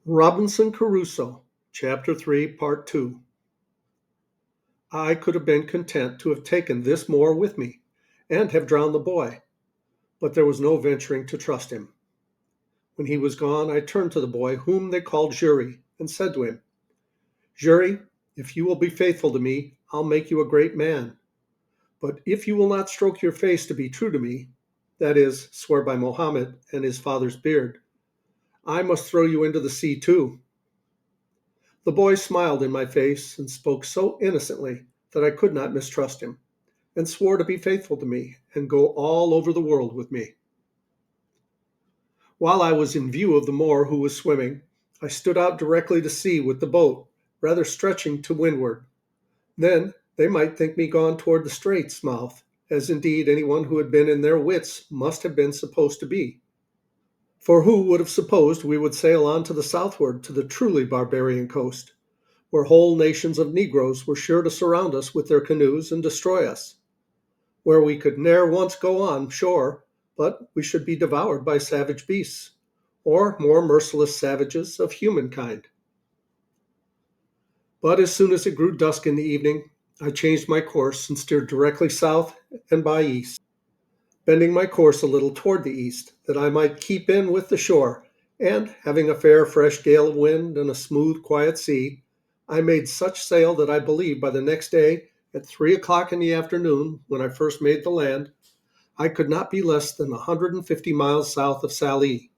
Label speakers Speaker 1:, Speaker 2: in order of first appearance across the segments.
Speaker 1: Robinson Crusoe, Chapter 3, Part 2. I could have been content to have taken this Moor with me, and have drowned the boy, but there was no venturing to trust him. When he was gone, I turned to the boy, whom they called Jury, and said to him, Jury, if you will be faithful to me, I'll make you a great man. But if you will not stroke your face to be true to me, that is, swear by Mohammed and his father's beard, I must throw you into the sea too. The boy smiled in my face and spoke so innocently that I could not mistrust him, and swore to be faithful to me and go all over the world with me. While I was in view of the Moor who was swimming, I stood out directly to sea with the boat, rather stretching to windward. Then they might think me gone toward the strait's mouth, as indeed anyone who had been in their wits must have been supposed to be. For who would have supposed we would sail on to the southward to the truly barbarian coast, where whole nations of negroes were sure to surround us with their canoes and destroy us, where we could ne'er once go on shore, but we should be devoured by savage beasts, or more merciless savages of humankind. But as soon as it grew dusk in the evening, I changed my course and steered directly south and by east, bending my course a little toward the east, that I might keep in with the shore, and, having a fair fresh gale of wind and a smooth quiet sea, I made such sail that I believe by the next day, at 3 o'clock in the afternoon, when I first made the land, I could not be less than 150 miles south of Sallee,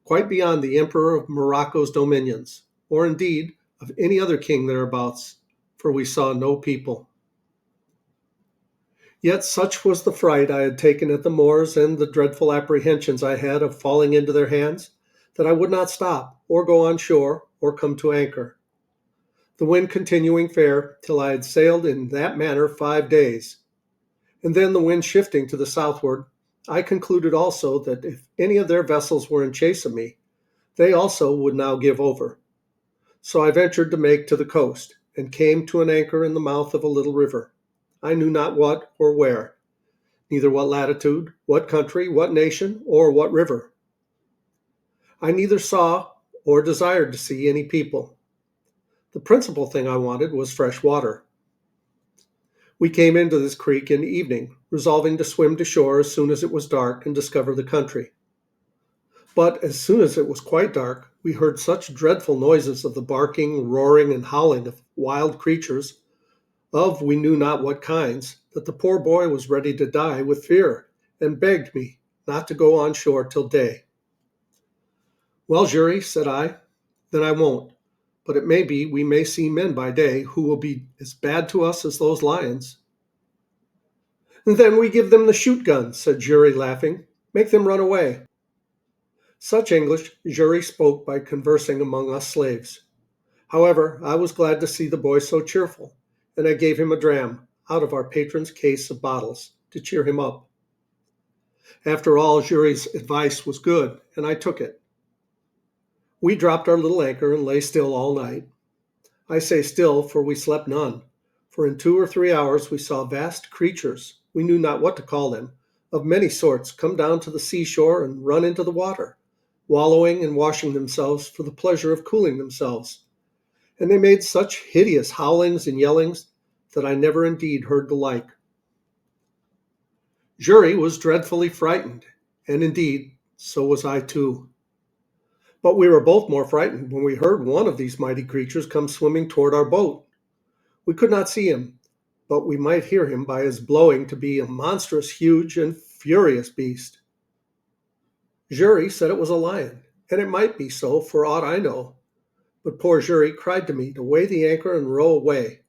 Speaker 1: quite beyond the Emperor of Morocco's dominions, or indeed of any other king thereabouts, for we saw no people. Yet such was the fright I had taken at the Moors and the dreadful apprehensions I had of falling into their hands, that I would not stop, or go on shore, or come to anchor. The wind continuing fair till I had sailed in that manner 5 days, and then the wind shifting to the southward, I concluded also that if any of their vessels were in chase of me, they also would now give over. So I ventured to make to the coast, and came to an anchor in the mouth of a little river. I knew not what or where, neither what latitude, what country, what nation, or what river. I neither saw or desired to see any people. The principal thing I wanted was fresh water. We came into this creek in the evening, resolving to swim to shore as soon as it was dark and discover the country. But as soon as it was quite dark, we heard such dreadful noises of the barking, roaring, and howling of wild creatures, of we knew not what kinds, that the poor boy was ready to die with fear, and begged me not to go on shore till day. Well, Jury, said I, then I won't, but it may be we may see men by day who will be as bad to us as those lions. Then we give them the shoot gun, said Jury, laughing. Make them run away. Such English Jury spoke by conversing among us slaves. However, I was glad to see the boy so cheerful, and I gave him a dram out of our patron's case of bottles to cheer him up. After all, Jury's advice was good, and I took it. We dropped our little anchor and lay still all night. I say still, for we slept none, for in 2 or 3 hours we saw vast creatures, we knew not what to call them, of many sorts come down to the seashore and run into the water, wallowing and washing themselves for the pleasure of cooling themselves. And they made such hideous howlings and yellings that I never indeed heard the like. Jury was dreadfully frightened, and indeed so was I too. But we were both more frightened when we heard one of these mighty creatures come swimming toward our boat. We could not see him, but we might hear him by his blowing to be a monstrous, huge, and furious beast. Jury said it was a lion, and it might be so for aught I know, but poor Jury cried to me to weigh the anchor and row away.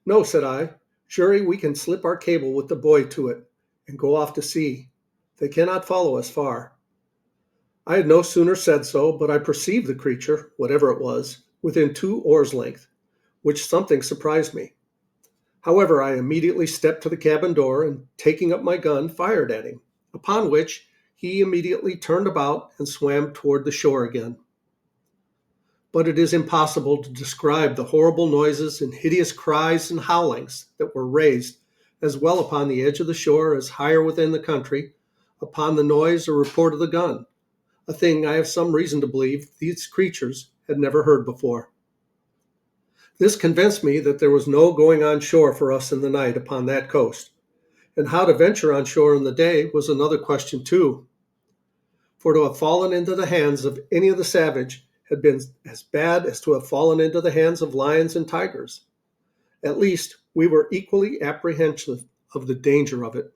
Speaker 1: No, said I, Jury, we can slip our cable with the buoy to it, and go off to sea. They cannot follow us far. I had no sooner said so, but I perceived the creature, whatever it was, within 2 oars' length, which something surprised me. However, I immediately stepped to the cabin door, and taking up my gun, fired at him, upon which he immediately turned about and swam toward the shore again. But it is impossible to describe the horrible noises and hideous cries and howlings that were raised as well upon the edge of the shore as higher within the country, upon the noise or report of the gun, a thing I have some reason to believe these creatures had never heard before. This convinced me that there was no going on shore for us in the night upon that coast, and how to venture on shore in the day was another question too. For to have fallen into the hands of any of the savage had been as bad as to have fallen into the hands of lions and tigers. At least we were equally apprehensive of the danger of it.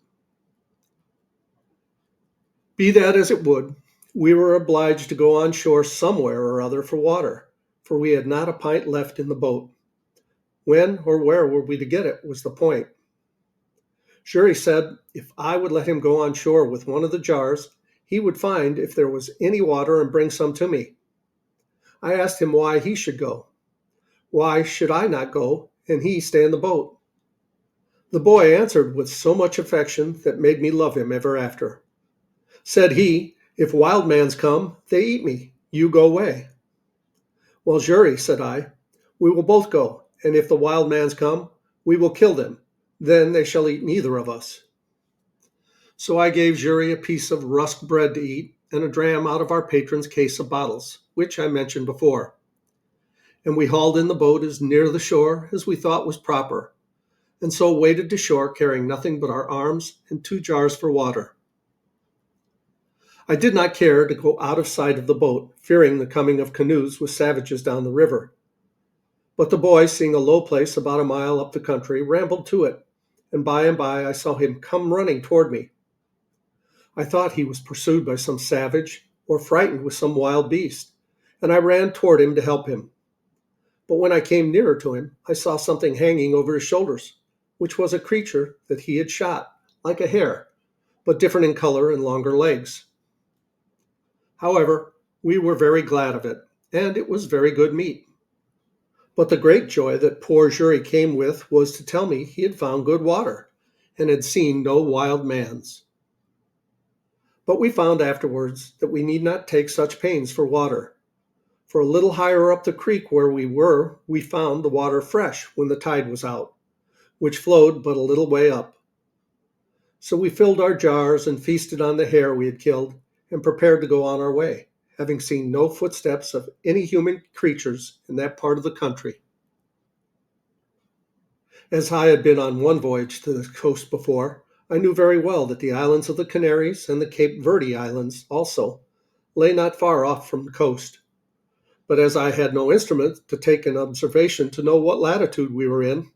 Speaker 1: Be that as it would, we were obliged to go on shore somewhere or other for water, for we had not a pint left in the boat. When or where were we to get it was the point. Jury said if I would let him go on shore with one of the jars, he would find if there was any water and bring some to me. I asked him why he should go. Why should I not go and he stay in the boat? The boy answered with so much affection that made me love him ever after. Said he, if wild mans come, they eat me. You go away. Well, Jury, said I, we will both go, and if the wild mans come, we will kill them. Then they shall eat neither of us. So I gave Jury a piece of rusk bread to eat and a dram out of our patron's case of bottles, which I mentioned before. And we hauled in the boat as near the shore as we thought was proper, and so waded to shore carrying nothing but our arms and 2 jars for water. I did not care to go out of sight of the boat, fearing the coming of canoes with savages down the river. But the boy, seeing a low place about a mile up the country, rambled to it, and by I saw him come running toward me. I thought he was pursued by some savage or frightened with some wild beast, and I ran toward him to help him. But when I came nearer to him, I saw something hanging over his shoulders, which was a creature that he had shot, like a hare, but different in color and longer legs. However, we were very glad of it, and it was very good meat. But the great joy that poor Jury came with was to tell me he had found good water, and had seen no wild mans. But we found afterwards that we need not take such pains for water, for a little higher up the creek where we were, we found the water fresh when the tide was out, which flowed but a little way up. So we filled our jars and feasted on the hare we had killed, and prepared to go on our way, having seen no footsteps of any human creatures in that part of the country. As I had been on one voyage to the coast before, I knew very well that the islands of the Canaries and the Cape Verde Islands also lay not far off from the coast. But as I had no instrument to take an observation to know what latitude we were in,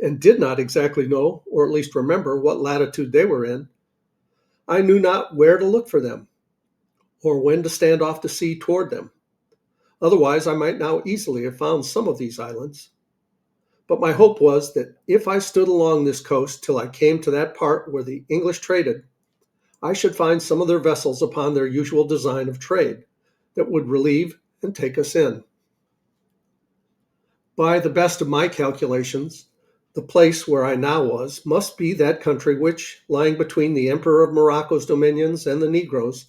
Speaker 1: and did not exactly know, or at least remember, what latitude they were in, I knew not where to look for them, or when to stand off to sea toward them. Otherwise, I might now easily have found some of these islands. But my hope was that if I stood along this coast till I came to that part where the English traded, I should find some of their vessels upon their usual design of trade, that would relieve and take us in. By the best of my calculations, the place where I now was must be that country which, lying between the Emperor of Morocco's dominions and the Negroes,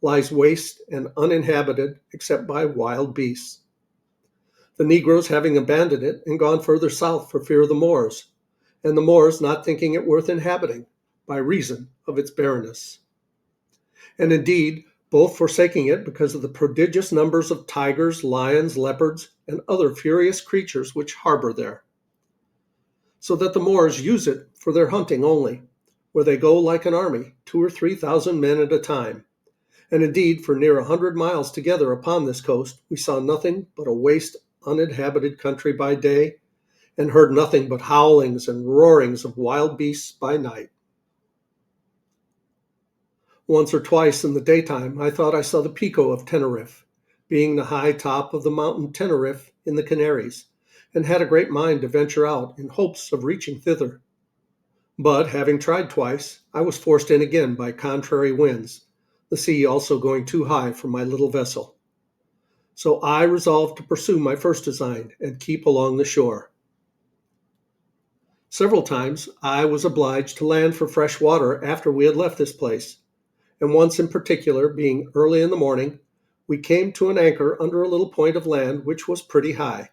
Speaker 1: lies waste and uninhabited except by wild beasts. The Negroes having abandoned it and gone further south for fear of the Moors, and the Moors not thinking it worth inhabiting, by reason of its barrenness. And indeed, both forsaking it because of the prodigious numbers of tigers, lions, leopards, and other furious creatures which harbor there. So that the Moors use it for their hunting only, where they go like an army, 2,000 or 3,000 men at a time. And indeed, for near 100 miles together upon this coast, we saw nothing but a waste, uninhabited country by day, and heard nothing but howlings and roarings of wild beasts by night. Once or twice in the daytime, I thought I saw the Pico of Teneriffe, being the high top of the mountain Teneriffe in the Canaries, and had a great mind to venture out in hopes of reaching thither. But, having tried twice, I was forced in again by contrary winds, the sea also going too high for my little vessel. So I resolved to pursue my first design and keep along the shore. Several times I was obliged to land for fresh water after we had left this place, and once in particular, being early in the morning, we came to an anchor under a little point of land which was pretty high,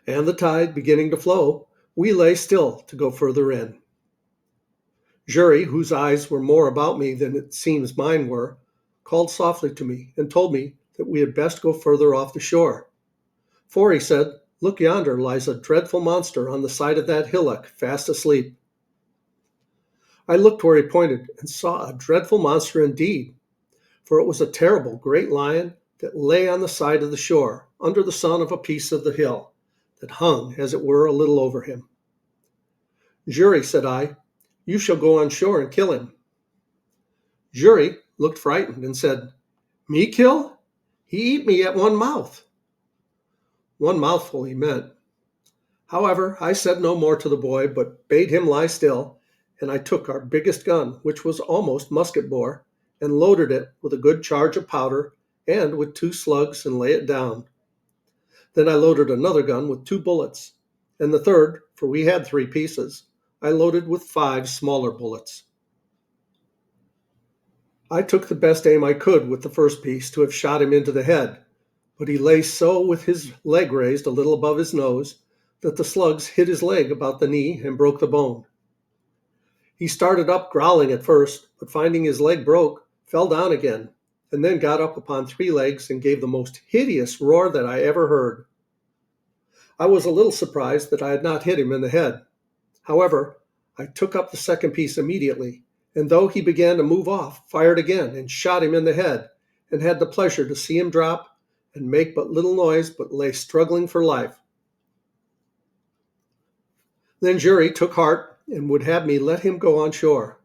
Speaker 1: and the tide beginning to flow, we lay still to go further in. Jury, whose eyes were more about me than it seems mine were, called softly to me and told me that we had best go further off the shore. For, he said, look yonder lies a dreadful monster on the side of that hillock, fast asleep. I looked where he pointed and saw a dreadful monster indeed, for it was a terrible great lion that lay on the side of the shore, under the sun of a piece of the hill, that hung, as it were, a little over him. Jury, said I, you shall go on shore and kill him. Jury looked frightened and said, me kill? He eat me at one mouth. One mouthful he meant. However, I said no more to the boy, but bade him lie still, and I took our biggest gun, which was almost musket bore, and loaded it with a good charge of powder and with 2 slugs and lay it down. Then I loaded another gun with 2 bullets, and the third, for we had 3 pieces, I loaded with 5 smaller bullets. I took the best aim I could with the first piece to have shot him into the head, but he lay so with his leg raised a little above his nose that the slugs hit his leg about the knee and broke the bone. He started up growling at first, but finding his leg broke, fell down again, and then got up upon 3 legs and gave the most hideous roar that I ever heard. I was a little surprised that I had not hit him in the head. However, I took up the second piece immediately, and though he began to move off, fired again and shot him in the head, and had the pleasure to see him drop and make but little noise, but lay struggling for life. Then Jury took heart and would have me let him go on shore.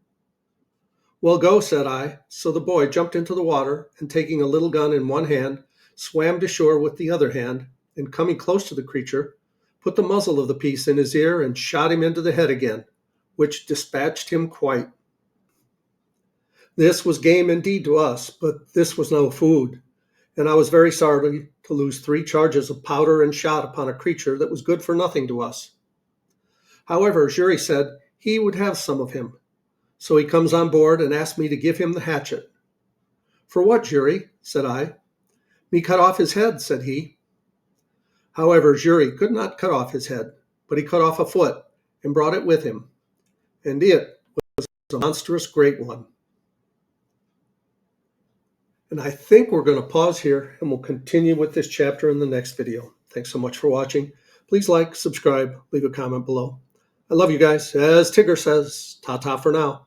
Speaker 1: Well, go, said I, so the boy jumped into the water, and taking a little gun in one hand, swam to shore with the other hand, and coming close to the creature, put the muzzle of the piece in his ear and shot him into the head again, which dispatched him quite. This was game indeed to us, but this was no food, and I was very sorry to lose 3 charges of powder and shot upon a creature that was good for nothing to us. However, Jury said he would have some of him, so he comes on board and asked me to give him the hatchet. For what, Jury? Said I. Me cut off his head, said he. However, Jury could not cut off his head, but he cut off a foot and brought it with him, and it was a monstrous great one. And I think we're going to pause here, and we'll continue with this chapter in the next video. Thanks so much for watching. Please like, subscribe, leave a comment below. I love you guys. As Tigger says, ta-ta for now.